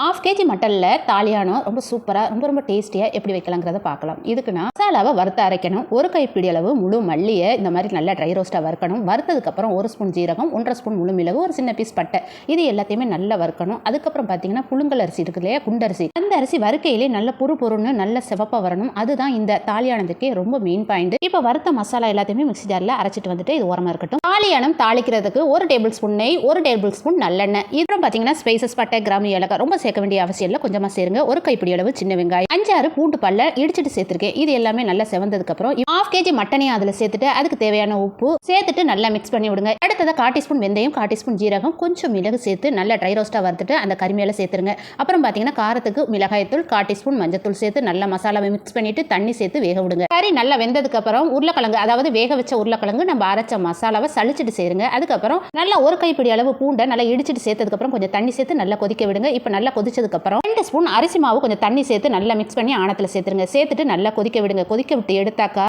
½ KG மட்டனில் தாலியானம் ரொம்ப சூப்பராக ரொம்ப டேஸ்டியாக எப்படி வைக்கலாங்கிறத பார்க்கலாம். இதுக்கு நான் மசாலாவை வறுத்து அரைக்கணும். ஒரு கைப்பிடி அளவு முழு மல்லியை இந்த மாதிரி நல்லா ட்ரை ரோஸ்ட்டாக வறுக்கணும். வறுத்ததுக்கப்புறம் 1 ஸ்பூன் ஜீரகம், 1½ ஸ்பூன் முழு மிளகு, ஒரு சின்ன பீஸ் பட்டை, இது எல்லாத்தையுமே நல்லா வறுக்கணும். அதுக்கப்புறம் பார்த்தீங்கன்னா புழுங்கல் அரிசி இருக்கு இல்லையா, குண்டரிசி, அந்த அரிசி வறுக்கையிலே நல்ல பொறுன்னு நல்ல சிவப்பாக வரணும். அதுதான் இந்த தாலியானத்துக்கே ரொம்ப மெயின் பாயிண்ட். இப்போ வறுத்த மசாலா எல்லாத்தையுமே மிக்ஸி ஜாரில் அரைச்சிட்டு வந்துட்டு இது ஓரமாக இருக்கட்டும். தாலியானம் தாளிக்கிறதுக்கு 1 டேபிள் ஸ்பூன் நெய், 1 டேபிள் ஸ்பூன் நல்லெண்ணெய், இதுவும் பார்த்தீங்கன்னா ஸ்பைசஸ் பட்டை, கிராம்பு, ஏலக்காய் ரொம்ப சேர்க்க வேண்டிய அவசியம் இல்லை, கொஞ்சமா சேருங்க. ஒரு கைப்பிடி அளவு சின்ன வெங்காயம், 5-6 பூண்டு பல்ல இடிச்சிட்டு சேர்த்திருக்கேன். இது எல்லாமே நல்லா செவந்ததுக்கு அப்புறம் ½ கேஜி மட்டனையும் அதில் சேர்த்துட்டு அதுக்கு தேவையான உப்பு சேர்த்துட்டு நல்லா மிக்ஸ் பண்ணி விடுங்க. அடுத்தது 1/4 டீஸ்பூன் வெந்தயம், 1/4 டீஸ்பூன் ஜீரகம், கொஞ்சம் மிளகு சேர்த்து நல்லா ட்ரை ரோஸ்டா வறுத்துட்டு அந்த கறி மேல சேர்த்துருங்க. அப்புறம் பார்த்தீங்கன்னா காரத்துக்கு மிளகாய் தூள், 1/4 டீஸ்பூன் மஞ்சத்தூள் சேர்த்து நல்லா மசாலாவை மிக்ஸ் பண்ணிட்டு தண்ணி சேர்த்து வேக விடுங்க. கறி நல்லா வெந்ததுக்கு அப்புறம் உருளைக்கிழங்கு, அதாவது வேக வச்ச உருளைக்கிழங்கு நம்ம அரைச்ச மசாலாவை சளிச்சிட்டு சேருங்க. அதுக்கப்புறம் நல்லா ஒரு கைப்பிடி அளவு பூண்டை நல்லா இடிச்சிட்டு சேர்த்ததுக்கு அப்புறம் கொஞ்சம் தண்ணி சேர்த்து நல்லா கொதிக்க விடுங்க. இப்போ நல்லா கொதிச்சதுக்கு அப்புறம் 2 ஸ்பூன் அரிசி மாவு கொஞ்சம் தண்ணி சேர்த்து நல்லா மிக்ஸ் பண்ணி ஆணத்துல சேர்த்துருங்க. சேர்த்துட்டு நல்லா கொதிக்க விடுங்க. கொதிக்க விட்டு எடுத்தாக்கா